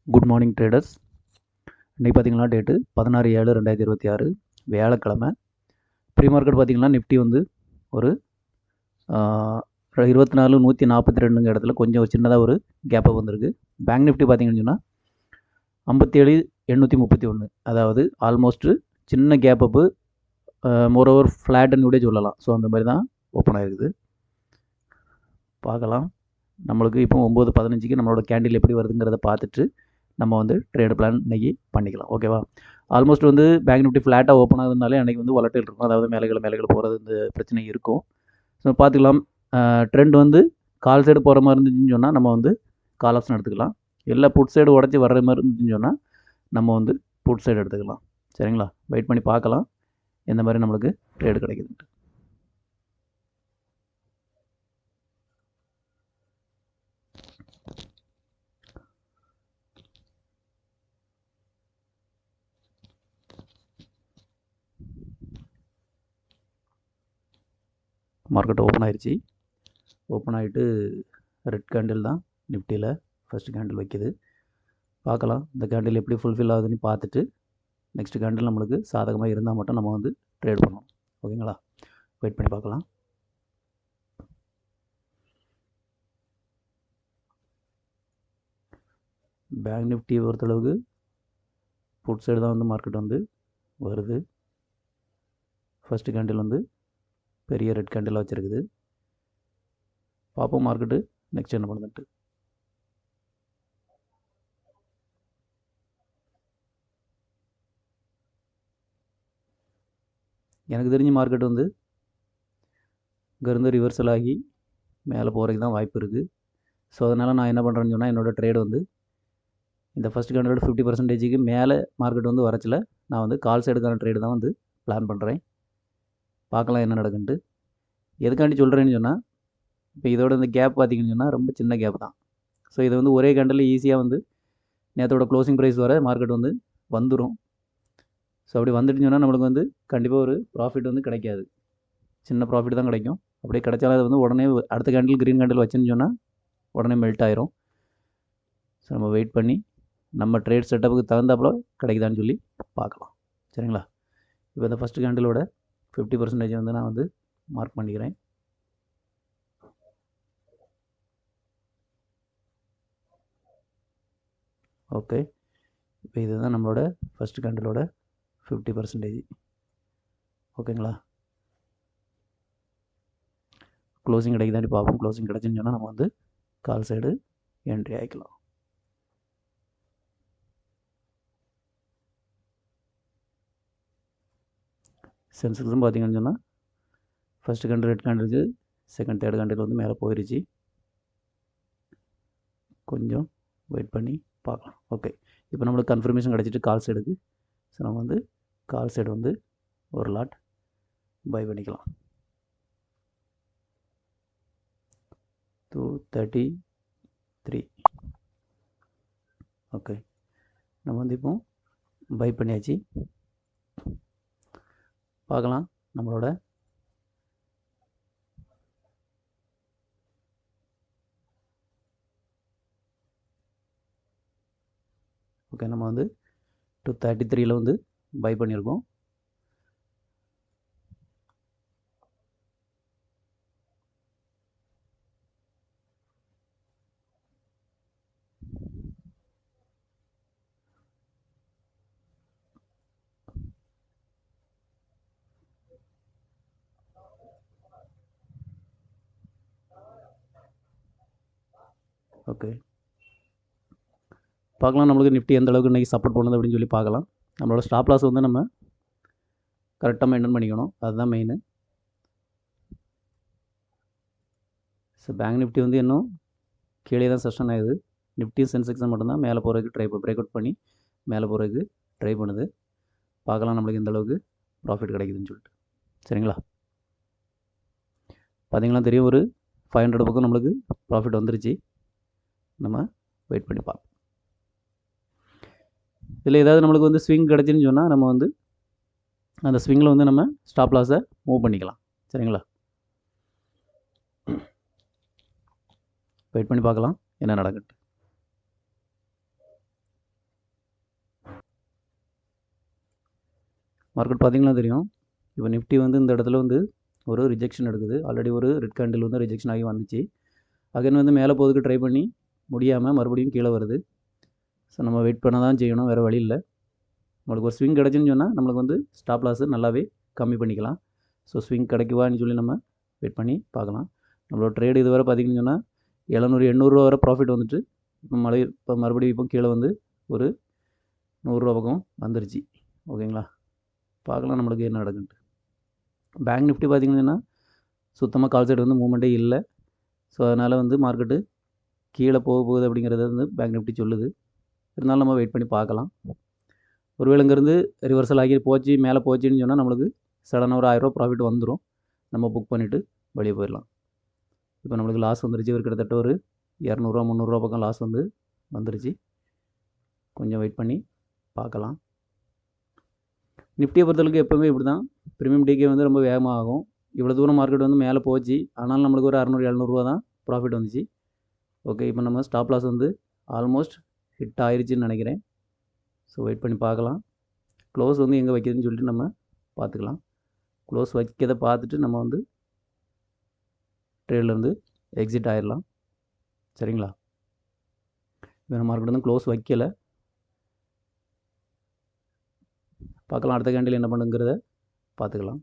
Good morning traders. இன்றைக்கி பார்த்தீங்கன்னா date 16/7/2026 வியாழக்கிழமை. ப்ரீ மார்க்கெட் பார்த்தீங்கன்னா நிஃப்டி வந்து ஒரு 24,142 இடத்துல கொஞ்சம் சின்னதாக ஒரு கேப்பை வந்திருக்கு. பேங்க் நிஃப்டி பார்த்தீங்கன்னு சொன்னால் 57,831, அதாவது ஆல்மோஸ்ட்டு சின்ன கேப் அப்பு, மோரோவர் ஃப்ளாட்னு கூட சொல்லலாம். ஸோ அந்த மாதிரி தான் ஓப்பன் ஆகிருக்குது. பார்க்கலாம். நம்மளுக்கு இப்போ 9:15க்கு நம்மளோட கேண்டில் எப்படி வருதுங்கிறத பார்த்துட்டு நம்ம வந்து ட்ரேட் பிளான் இன்றைக்கி பண்ணிக்கலாம். ஓகேவா? ஆல்மோஸ்ட் வந்து பேங்க் நிஃப்டி ஃப்ளாட்டாக ஓப்பன் ஆகுதுனாலே அன்றைக்கி வந்து வொலட்டைல் இருக்கும். அதாவது மேலே போகிறது இந்த பிரச்சனை இருக்கும். ஸோ பார்த்துக்கலாம். ட்ரெண்ட் வந்து கால் சைடு போகிற மாதிரி இருந்துச்சுன்னு சொன்னால் நம்ம வந்து கால் ஆப்ஷன் எடுத்துக்கலாம். இல்லை புட் சைடு உடச்சி வர்ற மாதிரி இருந்துச்சுன்னு சொன்னால் நம்ம வந்து புட் சைடு எடுத்துக்கலாம். சரிங்களா? வெயிட் பண்ணி பார்க்கலாம் எந்த மாதிரி நம்மளுக்கு ட்ரேடு கிடைக்குதுன்ட்டு. மார்க்கெட் ஓப்பன் ஆயிடுச்சு. ஓப்பன் ஆகிட்டு ரெட் கேண்டில் தான் நிஃப்டியில் ஃபஸ்ட்டு கேண்டில் வைக்கிது. பார்க்கலாம் இந்த கேண்டில் எப்படி ஃபுல்ஃபில் ஆகுதுன்னு பார்த்துட்டு நெக்ஸ்ட் கேண்டில் நம்மளுக்கு சாதகமாக இருந்தால் மட்டும் நம்ம வந்து ட்ரேட் பண்ணணும். ஓகேங்களா? வெயிட் பண்ணி பார்க்கலாம். பேங்க் நிஃப்டி பொறுத்தளவுக்கு புட் சைடு தான் வந்து மார்க்கெட் வந்து வருது. ஃபஸ்ட்டு கேண்டில் வந்து பெரிய ரெட் கேண்டிலாக வச்சுருக்குது. பார்ப்போம் மார்க்கெட்டு நெக்ஸ்ட் என்ன பண்ணுதுன்ட்டு. எனக்கு தெரிஞ்ச மார்க்கெட் வந்து இங்கேருந்து ரிவர்சல் ஆகி மேலே போகிறதுக்கு தான் வாய்ப்பு இருக்குது. ஸோ அதனால் நான் என்ன பண்ணுறேன்னு சொன்னால் என்னோடய ட்ரேடு வந்து இந்த ஃபஸ்ட் கேண்டலோட 50% மேலே மார்க்கெட் வந்து வரச்சில் நான் வந்து கால் சைடுக்கான ட்ரேடு தான் வந்து பிளான் பண்ணுறேன். பார்க்கலாம் என்ன நடக்குன்ட்டு. எதுக்காண்டி சொல்கிறேன்னு சொன்னால் இப்போ இதோட இந்த கேப் பார்த்திங்கன்னு சொன்னால் ரொம்ப சின்ன கேப் தான். ஸோ இதை வந்து ஒரே கேண்டலில் ஈஸியாக வந்து நேற்றோட க்ளோசிங் ப்ரைஸ் வர மார்க்கெட் வந்து வந்துடும். ஸோ அப்படி வந்துட்டுன்னு சொன்னால் நம்மளுக்கு வந்து கண்டிப்பாக ஒரு ப்ராஃபிட் வந்து கிடைக்காது. சின்ன ப்ராஃபிட் தான் கிடைக்கும். அப்படியே கிடைச்சாலும் அது வந்து உடனே அடுத்த கேண்டில் க்ரீன் கேண்டில் வச்சுன்னு சொன்னால் உடனே மெல்ட் ஆயிரும். ஸோ நம்ம வெயிட் பண்ணி நம்ம ட்ரேட் செட்டப்புக்கு தகுந்தாப்புல கிடைக்குதான்னு சொல்லி பார்க்கலாம். சரிங்களா? இப்போ இந்த ஃபஸ்ட்டு கேண்டிலோட 50% வந்து நான் வந்து மார்க் பண்ணிக்கிறேன். ஓகே, இப்போ இதுதான் நம்மளோட ஃபஸ்ட்டு கேண்டிலோட 50%. ஓகேங்களா? க்ளோசிங் கிடைக்குதாண்டி பார்ப்போம். க்ளோசிங் கிடச்சின்னு சொன்னால் நம்ம வந்து கால் சைடு என்ட்ரி ஆகிக்கலாம். சென்செக்ஸும் பார்த்தீங்கன்னு சொன்னால் ஃபஸ்ட்டு கேண்டில் ரெட் கேண்டிலுக்கு செகண்ட் தேர்ட் கேண்டில் வந்து மேலே போயிடுச்சு. கொஞ்சம் வெயிட் பண்ணி பார்க்கலாம். ஓகே, இப்போ நம்மளுக்கு கன்ஃபர்மேஷன் கிடச்சிட்டு கால் சைடுக்கு. ஸோ நம்ம வந்து கால் சைடு வந்து ஒரு லாட் பை பண்ணிக்கலாம். 233. ஓகே, நம்ம வந்து இப்போ பை பண்ணியாச்சு. பார்க்கலாம் நம்மளோட ஓகே நம்ம வந்து 233 வந்து பை பண்ணியிருக்கோம். ஓகே, பார்க்கலாம் நம்மளுக்கு நிஃப்டி எந்த அளவுக்கு இன்றைக்கி சப்போர்ட் பண்ணுது அப்படின்னு சொல்லி பார்க்கலாம். நம்மளோட ஸ்டாப் லாஸ் வந்து நம்ம கரெக்டாக மெயின்டைன் பண்ணிக்கணும். அதுதான் மெயின். ஸோ பேங்க் நிஃப்டி வந்து இன்னும் கீழே தான் செஷன் ஆகுது. நிஃப்டி சென்செக்ஸும் மட்டும்தான் மேலே போகிறதுக்கு பிரேக் அவுட் பண்ணி மேலே போகிறதுக்கு ட்ரை பண்ணுது. பார்க்கலாம் நம்மளுக்கு எந்த அளவுக்கு ப்ராஃபிட் கிடைக்குதுன்னு சொல்லிட்டு. சரிங்களா? பார்த்தீங்கன்னா தெரியும், ஒரு 500 பக்கம் நம்மளுக்கு ப்ராஃபிட் வந்துருச்சு. நம்ம வெயிட் பண்ணி பார்ப்போம். இதில் ஏதாவது நம்மளுக்கு வந்து ஸ்விங் கிடச்சின்னு சொன்னால் நம்ம வந்து அந்த ஸ்விங்கில் வந்து நம்ம ஸ்டாப் லாஸை மூவ் பண்ணிக்கலாம். சரிங்களா? வெயிட் பண்ணி பார்க்கலாம் என்ன நடக்குது. மார்க்கெட் பார்த்திங்கன்னா தெரியும். இப்போ நிஃப்டி வந்து இந்த இடத்துல வந்து ஒரு ரிஜெக்ஷன் எடுக்குது. ஆல்ரெடி ஒரு ரெட் கேண்டில் வந்து ரிஜெக்ஷன் ஆகி வந்துச்சு. அகைன் வந்து மேலே போகிறதுக்கு ட்ரை பண்ணி முடியாமல் மறுபடியும் கீழே வருது. ஸோ நம்ம வெயிட் பண்ண தான் செய்யணும், வேறு வழி இல்லை. நம்மளுக்கு ஒரு ஸ்விங் கிடச்சுன்னு சொன்னால் நம்மளுக்கு வந்து ஸ்டாப் லாஸு நல்லாவே கம்மி பண்ணிக்கலாம். ஸோ ஸ்விங் கிடைக்குவான்னு சொல்லி நம்ம வெயிட் பண்ணி பார்க்கலாம். நம்மளோட ட்ரேடு இதுவரை பார்த்திங்கன்னு சொன்னால் 700 800 வரை ப்ராஃபிட் வந்துட்டு இப்போ மறுபடியும் இப்போ கீழே வந்து ஒரு 100 பக்கம் வந்துருச்சு. ஓகேங்களா, பார்க்கலாம் நம்மளுக்கு என்ன நடக்குன்ட்டு. பேங்க் நிஃப்டி பார்த்திங்கன்னா சுத்தமாக கால் சைடு வந்து மூவ்மெண்ட்டே இல்லை. ஸோ அதனால் வந்து மார்க்கெட்டு கீழே போகுது அப்படிங்கிறத வந்து பேங்க் நிஃப்டி சொல்லுது. இருந்தாலும் நம்ம வெயிட் பண்ணி பார்க்கலாம். ஒருவேளை இங்கேருந்து ரிவர்சல் ஆகி போச்சு, மேலே போச்சுன்னு சொன்னால் நம்மளுக்கு சடனாக ஒரு 1000 ப்ராஃபிட் வந்துடும். நம்ம புக் பண்ணிவிட்டு வெளியே போயிடலாம். இப்போ நம்மளுக்கு லாஸ் வந்துருச்சு. ஒரு கிட்டத்தட்ட ஒரு 200 300 பக்கம் லாஸ் வந்துருச்சு. கொஞ்சம் வெயிட் பண்ணி பார்க்கலாம். நிஃப்டியை பொறுத்தளவுக்கு எப்போவுமே இப்படி தான். ப்ரீமியம் டிகே வந்து ரொம்ப வேகமாக ஆகும். இவ்வளோ தூரம் மார்க்கெட் வந்து மேலே போச்சு, ஆனாலும் நம்மளுக்கு ஒரு 600 700 தான் ப்ராஃபிட் வந்துச்சு. ஓகே, இப்போ நம்ம ஸ்டாப் லாஸ் வந்து ஆல்மோஸ்ட் ஹிட் ஆயிடுச்சுன்னு நினைக்கிறேன். ஸோ வெயிட் பண்ணி பார்க்கலாம். க்ளோஸ் வந்து எங்கே வைக்கிறதுன்னு சொல்லிட்டு நம்ம பார்த்துக்கலாம். க்ளோஸ் வைக்கிறத பார்த்துட்டு நம்ம வந்து ட்ரேட்லேருந்து எக்ஸிட் ஆயிடலாம். சரிங்களா, இப்போ மார்க்கெட் வந்து க்ளோஸ் வைக்கலை. பார்க்கலாம் அடுத்த கேண்டில் என்ன பண்ணுங்கிறத பார்த்துக்கலாம்.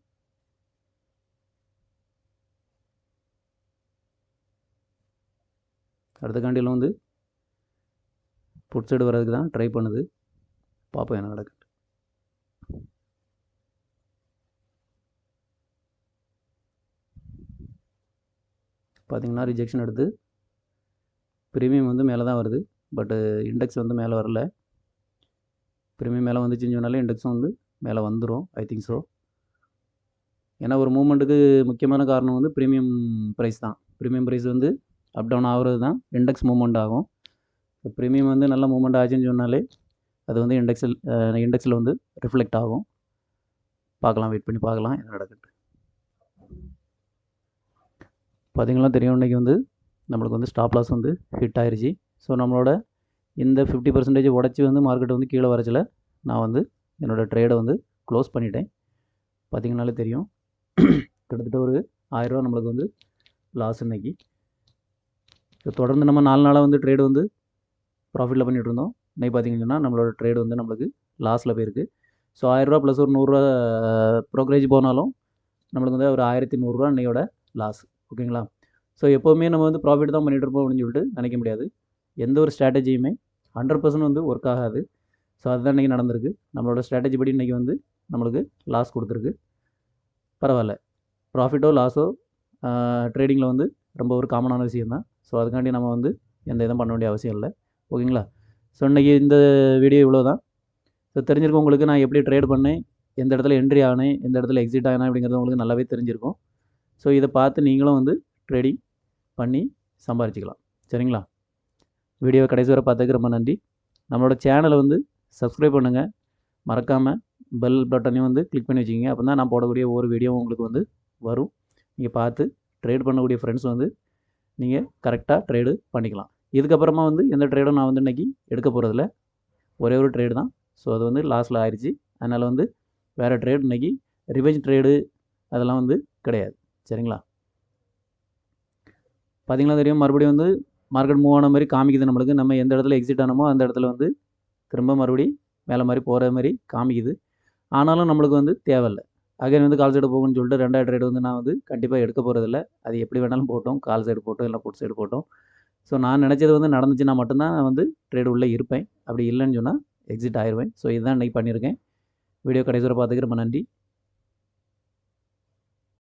அடுத்த கேண்டில் வந்து புட் சைடு வர்றதுக்கு தான் ட்ரை பண்ணுது. பார்ப்போம் என்ன நடக்குது. பார்த்திங்கன்னா ரிஜெக்ஷன் எடுத்து ப்ரீமியம் வந்து மேலே தான் வருது. பட்டு இண்டெக்ஸ் வந்து மேலே வரல. ப்ரீமியம் மேலே வந்துச்சுன்னு சொன்னாலே இண்டெக்ஸும் வந்து மேலே வந்துடும், ஐ திங்க் ஸோ. ஏன்னா ஒரு மூவ்மெண்ட்டுக்கு முக்கியமான காரணம் வந்து ப்ரீமியம் ப்ரைஸ் தான். ப்ரீமியம் ப்ரைஸ் வந்து அப் டவுன் ஆகிறது தான் இண்டெக்ஸ் மூவ்மெண்ட் ஆகும். இப்போ ப்ரீமியம் வந்து நல்ல மூவ்மெண்ட் ஆச்சுன்னு சொன்னாலே அது வந்து இண்டெக்ஸில் வந்து ரிஃப்ளெக்ட் ஆகும். பார்க்கலாம், வெயிட் பண்ணி பார்க்கலாம் என்ன நடக்குது. பார்த்திங்கன்னா தெரியும், இன்றைக்கி வந்து நம்மளுக்கு வந்து ஸ்டாப் லாஸ் வந்து ஹிட் ஆயிடுச்சு. ஸோ நம்மளோட இந்த 50% உடச்சி வந்து மார்க்கெட் வந்து கீழே வரச்சில் நான் வந்து என்னோடய ட்ரேடை வந்து க்ளோஸ் பண்ணிட்டேன். பார்த்திங்கனாலே தெரியும், கிட்டத்தட்ட ஒரு 1000 ரூபா நம்மளுக்கு வந்து லாஸ் இன்றைக்கி. ஸோ தொடர்ந்து நம்ம 4 நாளாக வந்து ட்ரேடு வந்து ப்ராஃபிட்டில் பண்ணிகிட்டு இருந்தோம். இன்றைக்கி பார்த்திங்கன்னா நம்மளோட ட்ரேடு வந்து நம்மளுக்கு லாஸில் போயிருக்கு. ஸோ 1000 ரூபா ப்ளஸ் ஒரு 100 ரூபா ப்ரோக்கரேஜ் போனாலும் நம்மளுக்கு வந்து ஒரு 1100 ரூபா இன்றையோட லாஸ். ஓகேங்களா, ஸோ எப்போவுமே நம்ம வந்து ப்ராஃபிட் தான் பண்ணிகிட்டு இருப்போம் அப்படின்னு சொல்லிட்டு நினைக்க முடியாது. எந்த ஒரு ஸ்ட்ராட்டஜியுமே 100% வந்து ஒர்க் ஆகாது. ஸோ அதுதான் இன்றைக்கி நடந்திருக்கு. நம்மளோட ஸ்ட்ராட்டஜி படி இன்றைக்கி வந்து நம்மளுக்கு லாஸ் கொடுத்துருக்கு. பரவாயில்ல, ப்ராஃபிட்டோ லாஸோ ட்ரேடிங்கில் வந்து ரொம்ப ஒரு காமனான விஷயம் தான். ஸோ அதுக்காண்டி நம்ம வந்து எந்த இதுவும் பண்ண வேண்டிய அவசியம் இல்லை. ஓகேங்களா, ஸோ இன்றைக்கி இந்த வீடியோ இவ்வளோ தான். ஸோ தெரிஞ்சிருக்கும் உங்களுக்கு நான் எப்படி ட்ரேட் பண்ணேன், எந்த இடத்துல என்ட்ரி ஆனேன், எந்த இடத்துல எக்ஸிட் ஆனேன் அப்படிங்கிறது உங்களுக்கு நல்லாவே தெரிஞ்சிருக்கும். ஸோ இதை பார்த்து நீங்களும் வந்து ட்ரேடிங் பண்ணி சம்பாரிச்சிக்கலாம். சரிங்களா, வீடியோவை கடைசி வரை பார்த்ததுக்கு ரொம்ப நன்றி. நம்மளோட சேனலை வந்து சப்ஸ்கிரைப் பண்ணுங்கள், மறக்காமல் பெல் பட்டனையும் வந்து கிளிக் பண்ணி வச்சுக்கிங்க. அப்போ தான் நான் போடக்கூடிய ஒவ்வொரு வீடியோவும் உங்களுக்கு வந்து வரும். நீங்கள் பார்த்து ட்ரேட் பண்ணக்கூடிய ஃப்ரெண்ட்ஸ் வந்து நீங்கள் கரெக்டாக ட்ரேடு பண்ணிக்கலாம். இதுக்கப்புறமா வந்து எந்த ட்ரேடும் நான் வந்து இன்றைக்கி எடுக்க போகிறதில்ல. ஒரே ஒரு ட்ரேடு தான். ஸோ அது வந்து லாஸில் ஆயிடுச்சு. அதனால் வந்து வேறு ட்ரேட் இன்றைக்கி ரிவெஞ்ச் ட்ரேடு அதெல்லாம் வந்து கிடையாது. சரிங்களா, பார்த்திங்களா தெரியும், மறுபடியும் வந்து மார்க்கெட் மூவ் ஆன மாதிரி காமிக்குது நம்மளுக்கு. நம்ம எந்த இடத்துல எக்ஸிட் ஆனமோ அந்த இடத்துல வந்து திரும்ப மறுபடியும் மேலே மாதிரி போகிற மாதிரி காமிக்குது. ஆனாலும் நம்மளுக்கு வந்து தேவையில்லை. அகைன் வந்து கால் சைடு போகும்னு சொல்லிட்டு 2வது ட்ரேடு வந்து நான் வந்து கண்டிப்பாக எடுக்க போகிறதில்ல. அது எப்படி வேணாலும் போட்டோம், கால் சைடு போட்டோம் இல்லை புட் சைடு போட்டோம். ஸோ நான் நினச்சது வந்து நடந்துச்சுன்னா மட்டும்தான் நான் வந்து ட்ரேடு உள்ளே இருப்பேன். அப்படி இல்லைன்னு சொன்னால் எக்ஸிட் ஆயிடுவேன். ஸோ இதுதான் இன்றைக்கி பண்ணியிருக்கேன். வீடியோ கடைசி வரை பார்த்துக்கு ரொம்ப நன்றி.